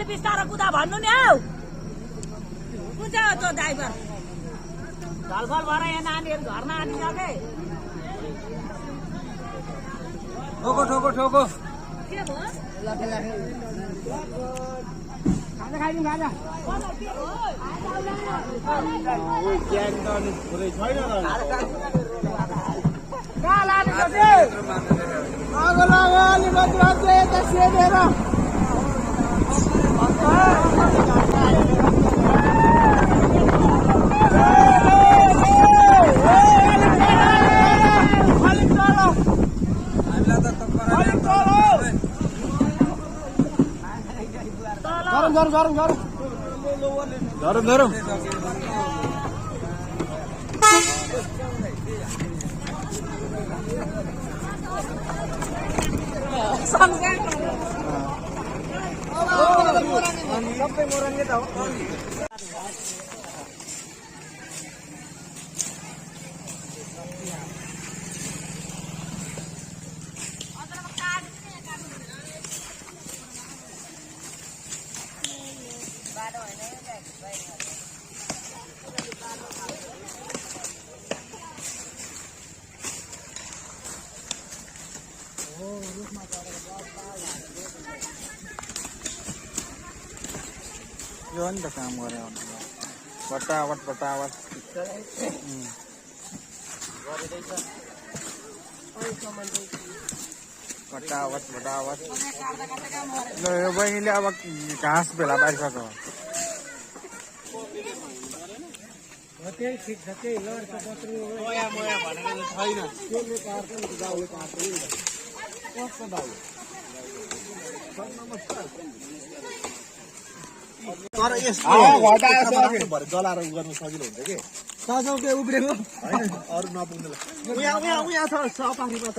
बिस्तारो कुदा भन्नु नि हौ कुन चाहिँ हो त्यो ड्राइभर ढलफल भएर यहाँ नानीहरू घर नआनिसके ठोको ठोको ठोको के भयो खाजा खाइदिउँ खाजा कहाँ लाने अलिकति अझै यता सेधेर गरौँ सबै मोरङ्गे त हो यो नि त काम गरे बटावट बटावट बटावट बटावट ल यो बहिनीले अब घाँस बेला पारिसक्यो त्यही ठिक छ त्यही लड्छ बत्रु मोया मोया भनेको छैन त्यसले काट्छ नि गाउँले काट्छ नि कस्तो दाउ नमस्कार तर यस्तो जलाएर गर्नु सजिलो हुन्छ कि साँझौ के उब्रेको हैन अरु नपुग्दैन उहाँ छ सफारीमा त